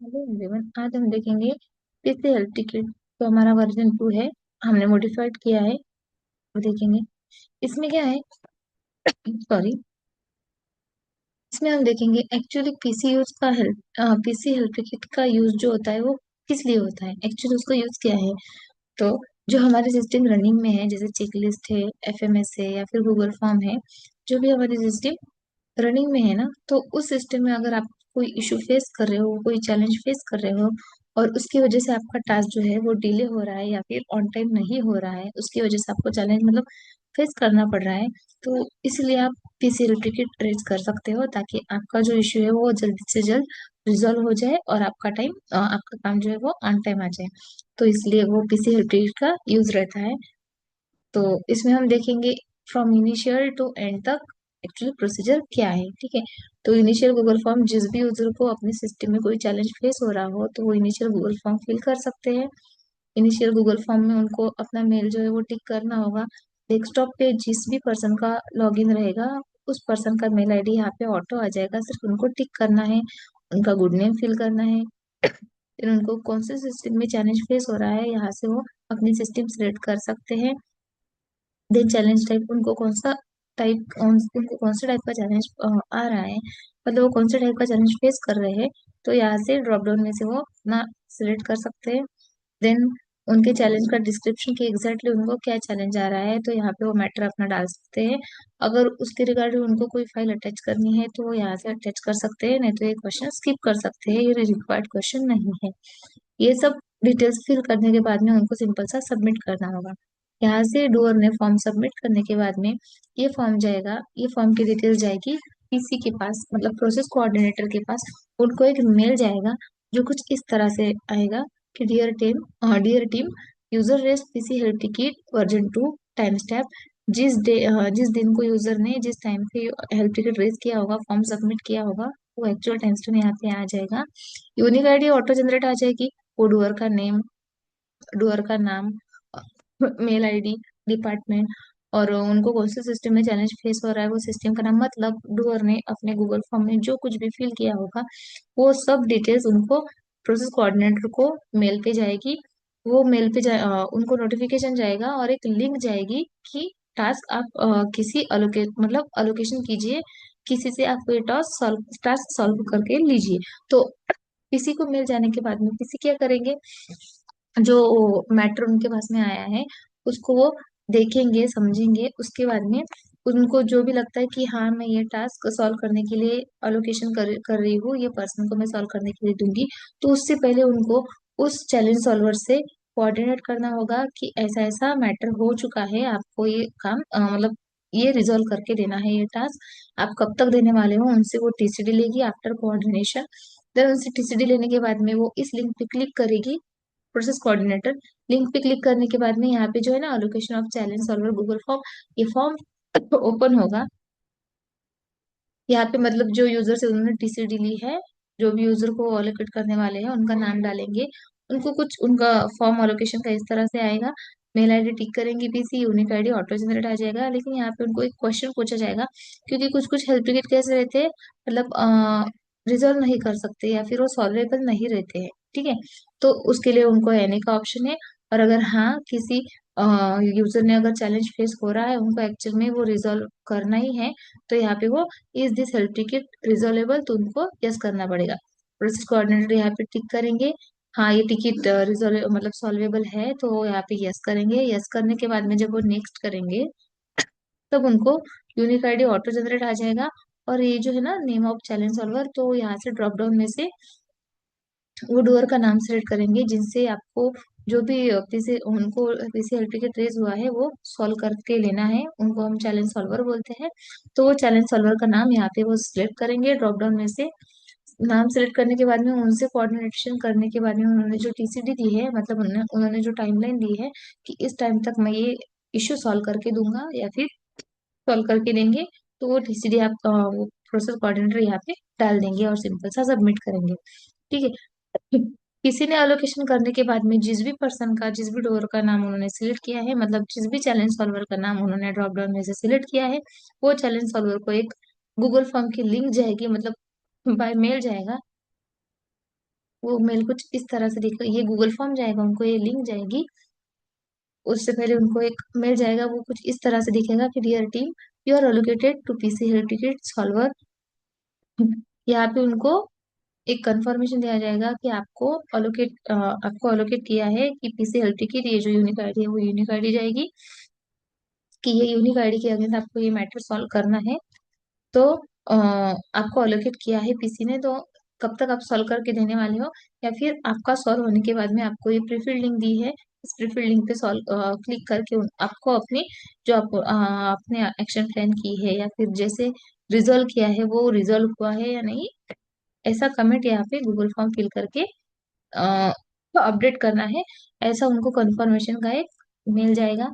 Hello everyone, आज हम देखेंगे पीसी हेल्थ टिकट। तो हमारा वर्जन 2 है, हमने मॉडिफाइड किया है। वो देखेंगे इसमें क्या है। सॉरी, इसमें हम देखेंगे एक्चुअली पीसी यूज का हेल्थ पीसी हेल्थ टिकट का यूज जो होता है वो किस लिए होता है, एक्चुअली उसका यूज क्या है। तो जो हमारे सिस्टम रनिंग में है, जैसे चेकलिस्ट है, एफएमएस है या फिर गूगल फॉर्म है, जो भी हमारी सिस्टम रनिंग में है ना, तो उस सिस्टम में अगर आप कोई इशू फेस कर रहे हो, कोई चैलेंज फेस कर रहे हो, और उसकी वजह से आपका टास्क जो है वो डिले हो रहा है या फिर ऑन टाइम नहीं हो रहा है, उसकी वजह से आपको चैलेंज मतलब फेस करना पड़ रहा है, तो इसलिए आप पीसी टिकट रेज कर सकते हो, ताकि आपका जो इशू है वो जल्दी से जल्द रिजॉल्व हो जाए और आपका काम जो है वो ऑन टाइम आ जाए। तो इसलिए वो पीसी टिकट का यूज रहता है। तो इसमें हम देखेंगे फ्रॉम इनिशियल टू एंड तक एक्चुअली प्रोसीजर क्या है। ठीक है, तो इनिशियल गूगल फॉर्म, जिस भी यूजर को अपने सिस्टम में कोई चैलेंज फेस हो रहा हो तो वो इनिशियल गूगल फॉर्म फिल कर सकते हैं। इनिशियल गूगल फॉर्म में उनको अपना मेल जो है वो टिक करना होगा। डेस्कटॉप पे जिस भी पर्सन का लॉगिन रहेगा, उस पर्सन का मेल आईडी यहाँ पे ऑटो आ जाएगा, सिर्फ उनको टिक करना है, उनका गुड नेम फिल करना है। फिर उनको कौन से सिस्टम में चैलेंज फेस हो रहा है, यहाँ से वो अपनी सिस्टम सिलेक्ट कर सकते हैं। देन चैलेंज टाइप, उनको कौन से टाइप का चैलेंज आ रहा है, मतलब वो कौन से टाइप का चैलेंज फेस कर रहे हैं, तो यहाँ से ड्रॉप डाउन में से वो अपना सिलेक्ट कर सकते हैं। देन उनके चैलेंज का डिस्क्रिप्शन की एग्जैक्टली उनको क्या चैलेंज आ रहा है, तो यहाँ पे वो मैटर अपना डाल सकते हैं। अगर उसके रिगार्डिंग उनको कोई फाइल अटैच करनी है तो वो यहाँ से अटैच कर सकते हैं, नहीं तो ये क्वेश्चन स्किप कर सकते हैं, ये रिक्वायर्ड क्वेश्चन नहीं है। ये सब डिटेल्स फिल करने के बाद में उनको सिंपल सा सबमिट करना होगा। यहाँ से डूअर ने फॉर्म सबमिट करने के बाद में ये फॉर्म जाएगा, ये फॉर्म की डिटेल जाएगी पीसी के पास, मतलब प्रोसेस कोऑर्डिनेटर के पास। उनको एक मेल जाएगा जो कुछ इस तरह से आएगा कि dear team, user raise PC help ticket version 2 time stamp. जिस दिन को यूजर ने जिस टाइम पे हेल्प टिकट रेस किया होगा, फॉर्म सबमिट किया होगा, वो एक्चुअल टाइम स्टैम्प यहाँ पे आ जाएगा। यूनिक आईडी ऑटो जनरेट आ जाएगी। वो डुअर का नाम, मेल आईडी, डिपार्टमेंट, और उनको कौन से सिस्टम में चैलेंज फेस हो रहा है वो सिस्टम का नाम, मतलब डुअर ने अपने गूगल फॉर्म में जो कुछ भी फिल किया होगा वो सब डिटेल्स उनको प्रोसेस कोऑर्डिनेटर को मेल पे जाएगी। वो उनको नोटिफिकेशन जाएगा और एक लिंक जाएगी कि टास्क आप किसी अलोकेशन कीजिए, किसी से आप ये टास्क सॉल्व करके लीजिए। तो किसी को मिल जाने के बाद में किसी क्या करेंगे, जो मैटर उनके पास में आया है उसको वो देखेंगे, समझेंगे, उसके बाद में उनको जो भी लगता है कि हाँ मैं ये टास्क सॉल्व करने के लिए अलोकेशन कर रही हूँ, ये पर्सन को मैं सॉल्व करने के लिए दूंगी, तो उससे पहले उनको उस चैलेंज सॉल्वर से कोऑर्डिनेट करना होगा कि ऐसा ऐसा मैटर हो चुका है, आपको ये काम ये रिजॉल्व करके देना है, ये टास्क आप कब तक देने वाले हो, उनसे वो टीसीडी लेगी आफ्टर कोऑर्डिनेशन। देन उनसे टीसीडी लेने के बाद में वो इस लिंक पे क्लिक करेगी, प्रोसेस कोऑर्डिनेटर। लिंक पे क्लिक करने के बाद में यहाँ पे जो है ना, allocation of challenge solver Google form, ये फॉर्म ओपन होगा। यहाँ पे मतलब जो यूजर से उन्होंने टीसीडी ली है, जो भी यूजर को अलोकेट करने वाले हैं उनका नाम डालेंगे, उनको कुछ उनका फॉर्म अलोकेशन का इस तरह से आएगा। मेल आईडी टिक करेंगे, PC unique ID auto generate आ जाएगा, लेकिन यहाँ पे उनको एक क्वेश्चन पूछा जाएगा, क्योंकि कुछ कुछ हेल्प टिकट कैसे रहते हैं, रिजॉल्व नहीं कर सकते या फिर वो सॉल्वेबल नहीं रहते हैं। ठीक है, तो उसके लिए उनको एनी का ऑप्शन है। और अगर हाँ किसी यूजर ने अगर चैलेंज फेस हो रहा है, उनको एक्चुअल में वो रिजॉल्व करना ही है, तो यहाँ पे वो इज दिस हेल्प टिकट रिजॉल्वेबल, तो उनको यस करना पड़ेगा। प्रोसेस कोऑर्डिनेटर यहाँ पे टिक करेंगे, हाँ ये टिकट रिजॉल्व मतलब सॉल्वेबल है, तो वो यहाँ पे यस करेंगे। यस करने के बाद में जब वो नेक्स्ट करेंगे, तब उनको यूनिक आईडी ऑटो जनरेट आ जाएगा। और ये जो है ना नेम ऑफ चैलेंज सॉल्वर, तो यहाँ से ड्रॉप डाउन में से वो डूअर का नाम सेलेक्ट करेंगे, जिनसे आपको जो भी पीसी उनको पीसी एलपी के ट्रेस हुआ है वो सॉल्व करके लेना है, उनको हम चैलेंज सॉल्वर बोलते हैं। तो वो चैलेंज सॉल्वर का नाम यहाँ पे वो सिलेक्ट करेंगे ड्रॉप डाउन में से। नाम सेलेक्ट करने के बाद में उनसे कोऑर्डिनेशन करने के बाद में उन्होंने जो टीसीडी दी है, मतलब उन्होंने उन्होंने जो टाइमलाइन दी है कि इस टाइम तक मैं ये इश्यू सॉल्व करके दूंगा या फिर सॉल्व करके देंगे, तो वो टीसीडी आप वो प्रोसेस कोऑर्डिनेटर यहाँ पे डाल देंगे और सिंपल सा सबमिट करेंगे। ठीक है, किसी ने अलोकेशन करने के बाद में जिस भी डोर का नाम उन्होंने सिलेक्ट किया है, मतलब जिस भी चैलेंज सॉल्वर का नाम उन्होंने ड्रॉप डाउन में से सिलेक्ट किया है, वो चैलेंज सॉल्वर को एक गूगल फॉर्म की लिंक जाएगी, मतलब बाय मेल जाएगा। वो मेल कुछ इस तरह से दिखेगा, ये गूगल फॉर्म जाएगा, उनको ये लिंक जाएगी। उससे पहले उनको एक मेल जाएगा, वो कुछ इस तरह से दिखेगा कि dear team, you are allocated to PC health ticket solver. यहाँ पे उनको एक कंफर्मेशन दिया जाएगा कि आपको अलोकेट किया है कि पीसी हेल्थ टिकट, ये जो यूनिक आईडी है वो यूनिक आईडी जाएगी, कि ये यूनिक आईडी के अगेंस्ट आपको ये मैटर सॉल्व करना है। तो आपको अलोकेट किया है पीसी ने, तो कब तक आप सॉल्व करके देने वाले हो, या फिर आपका सॉल्व होने के बाद में आपको ये प्रीफिल्ड लिंक दी है, इस प्रीफिल्ड लिंक पे सॉल्व क्लिक करके आपको अपनी जो आपने एक्शन प्लान की है या फिर जैसे रिजॉल्व किया है वो रिजॉल्व हुआ है या नहीं, ऐसा कमेंट यहाँ पे गूगल फॉर्म फिल करके अपडेट करना है। ऐसा उनको कंफर्मेशन का एक मेल जाएगा।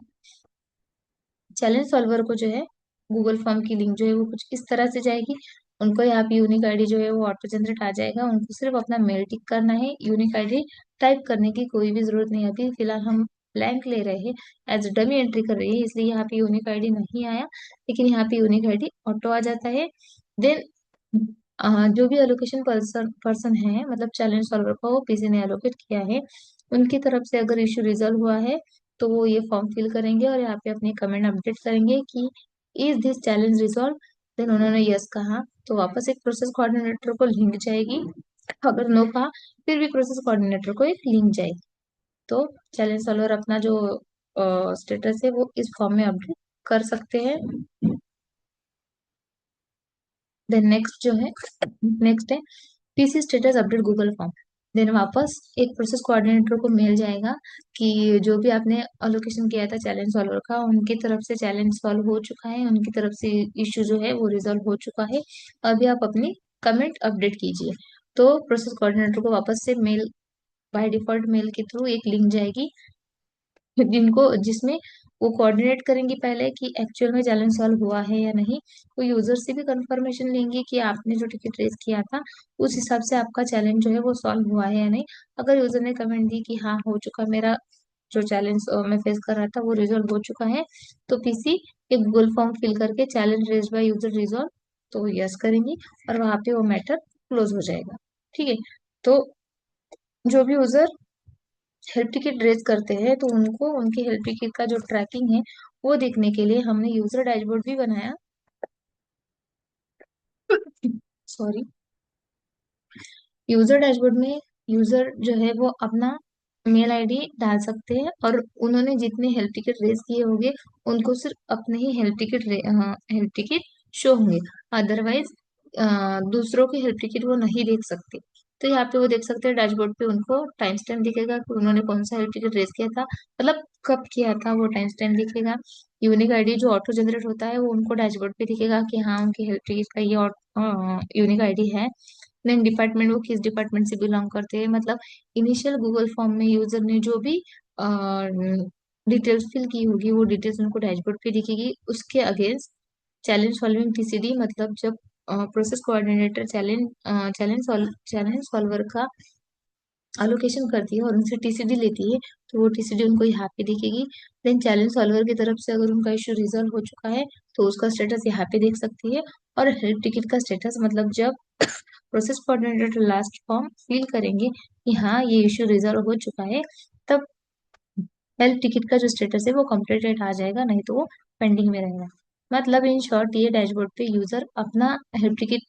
चैलेंज सॉल्वर को जो है गूगल फॉर्म की लिंक जो है वो कुछ इस तरह से जाएगी, उनको यहाँ पे यूनिक आईडी जो है वो ऑटो जनरेट आ जाएगा, उनको सिर्फ अपना मेल टिक करना है, यूनिक आईडी टाइप करने की कोई भी जरूरत नहीं आती। फिलहाल हम ब्लैंक ले रहे हैं, एज डमी एंट्री कर रही है, इसलिए यहाँ पे यूनिक आईडी नहीं आया, लेकिन यहाँ पे यूनिक आईडी ऑटो आ जाता है। देन जो भी एलोकेशन पर्सन पर्सन है, मतलब चैलेंज सॉल्वर को वो पीसी ने एलोकेट किया है, उनकी तरफ से अगर इश्यू रिजॉल्व हुआ है तो वो ये फॉर्म फिल करेंगे और यहाँ पे अपने कमेंट अपडेट करेंगे कि is this challenge resolve. Then उन्होंने यस कहा तो वापस एक प्रोसेस कोऑर्डिनेटर को लिंक जाएगी, अगर नो कहा फिर भी प्रोसेस कोऑर्डिनेटर को एक लिंक जाएगी। तो चैलेंज सॉल्वर अपना जो स्टेटस है वो इस फॉर्म में अपडेट कर सकते हैं। देन नेक्स्ट जो है, नेक्स्ट है PC status update Google form. Then वापस एक प्रोसेस कोऑर्डिनेटर को मेल जाएगा कि जो भी आपने अलोकेशन किया था चैलेंज सॉल्वर का, उनकी तरफ से चैलेंज सॉल्व हो चुका है, उनकी तरफ से इश्यू जो है वो रिजॉल्व हो चुका है, अभी आप अपनी कमेंट अपडेट कीजिए। तो प्रोसेस कोऑर्डिनेटर को वापस से मेल, बाय डिफॉल्ट मेल के थ्रू एक लिंक जाएगी, जिनको जिसमें वो कोऑर्डिनेट करेंगी पहले कि एक्चुअल में चैलेंज सॉल्व हुआ है या नहीं। वो यूजर से भी कंफर्मेशन लेंगे कि आपने जो टिकट रेज किया था उस हिसाब से आपका चैलेंज जो है वो सॉल्व हुआ है या नहीं। अगर यूजर ने कमेंट दी कि हाँ हो चुका, मेरा जो चैलेंज मैं फेस कर रहा था वो रिजॉल्व हो चुका है, तो पीसी एक गूगल फॉर्म फिल करके challenge raise by user resolve, तो यस करेंगी और वहां पे वो मैटर क्लोज हो जाएगा। ठीक है। तो जो भी यूजर हेल्प टिकट रेज करते हैं तो उनको उनके हेल्प टिकट का जो ट्रैकिंग है वो देखने के लिए हमने यूजर डैशबोर्ड भी बनाया। सॉरी। यूजर डैशबोर्ड में यूजर जो है वो अपना मेल आईडी डाल सकते हैं और उन्होंने जितने हेल्प टिकट रेज किए होंगे उनको सिर्फ अपने ही हेल्प टिकट शो होंगे, अदरवाइज दूसरों के हेल्प टिकट वो नहीं देख सकते। तो यहाँ पे वो देख सकते हैं डैशबोर्ड पे, उनको टाइम स्टैम्प दिखेगा कि उन्होंने कौन सा हेल्प टिकट रेज किया था, मतलब कब किया था वो टाइम स्टैम्प दिखेगा। यूनिक आईडी जो ऑटो जनरेट होता है वो उनको डैशबोर्ड पे दिखेगा कि हाँ उनके हेल्प टिकट का ये यूनिक आईडी है। देन डिपार्टमेंट, वो किस डिपार्टमेंट से बिलोंग करते हैं, मतलब इनिशियल गूगल फॉर्म में यूजर ने जो भी डिटेल्स फिल की होगी वो डिटेल्स उनको डैशबोर्ड पे दिखेगी। उसके अगेंस्ट चैलेंज सॉल्विंग टीसीडी, मतलब जब प्रोसेस कोऑर्डिनेटर चैलेंज सॉल्वर का अलोकेशन करती है और उनसे टीसीडी लेती है तो वो टीसीडी उनको यहाँ पे दिखेगी। देन चैलेंज सॉल्वर की तरफ से अगर उनका इश्यू रिजॉल्व हो चुका है तो उसका स्टेटस यहाँ पे देख सकती है। और हेल्प टिकट का स्टेटस, मतलब जब process coordinator last form fill करेंगे कि हाँ ये इश्यू रिजॉल्व हो चुका है, तब हेल्प टिकट का जो स्टेटस है वो कंप्लीटेड आ जाएगा, नहीं तो वो पेंडिंग में रहेगा। मतलब इन शॉर्ट ये डैशबोर्ड पे यूजर अपना हेल्प टिकट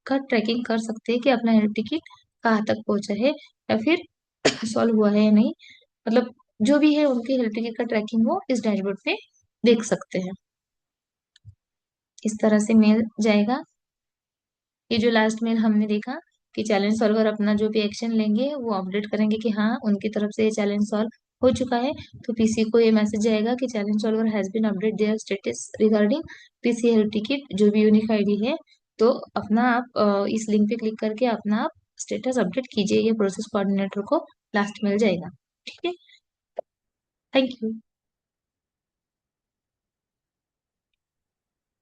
का ट्रैकिंग कर सकते हैं कि अपना हेल्प टिकट कहाँ तक पहुंचा है या फिर सॉल्व हुआ है या नहीं, मतलब जो भी है उनके हेल्प टिकट का ट्रैकिंग वो इस डैशबोर्ड पे देख सकते हैं। इस तरह से मेल जाएगा। ये जो लास्ट मेल हमने देखा कि चैलेंज सॉल्वर अपना जो भी एक्शन लेंगे वो अपडेट करेंगे कि हाँ उनकी तरफ से ये चैलेंज सॉल्व हो चुका है, तो पीसी को ये मैसेज जाएगा कि challenge solver has been update their status regarding PC help ticket, जो भी यूनिक आईडी है। तो अपना आप इस लिंक पे क्लिक करके अपना आप स्टेटस अपडेट कीजिए, ये प्रोसेस कोऑर्डिनेटर को लास्ट मेल जाएगा। ठीक है। Thank you.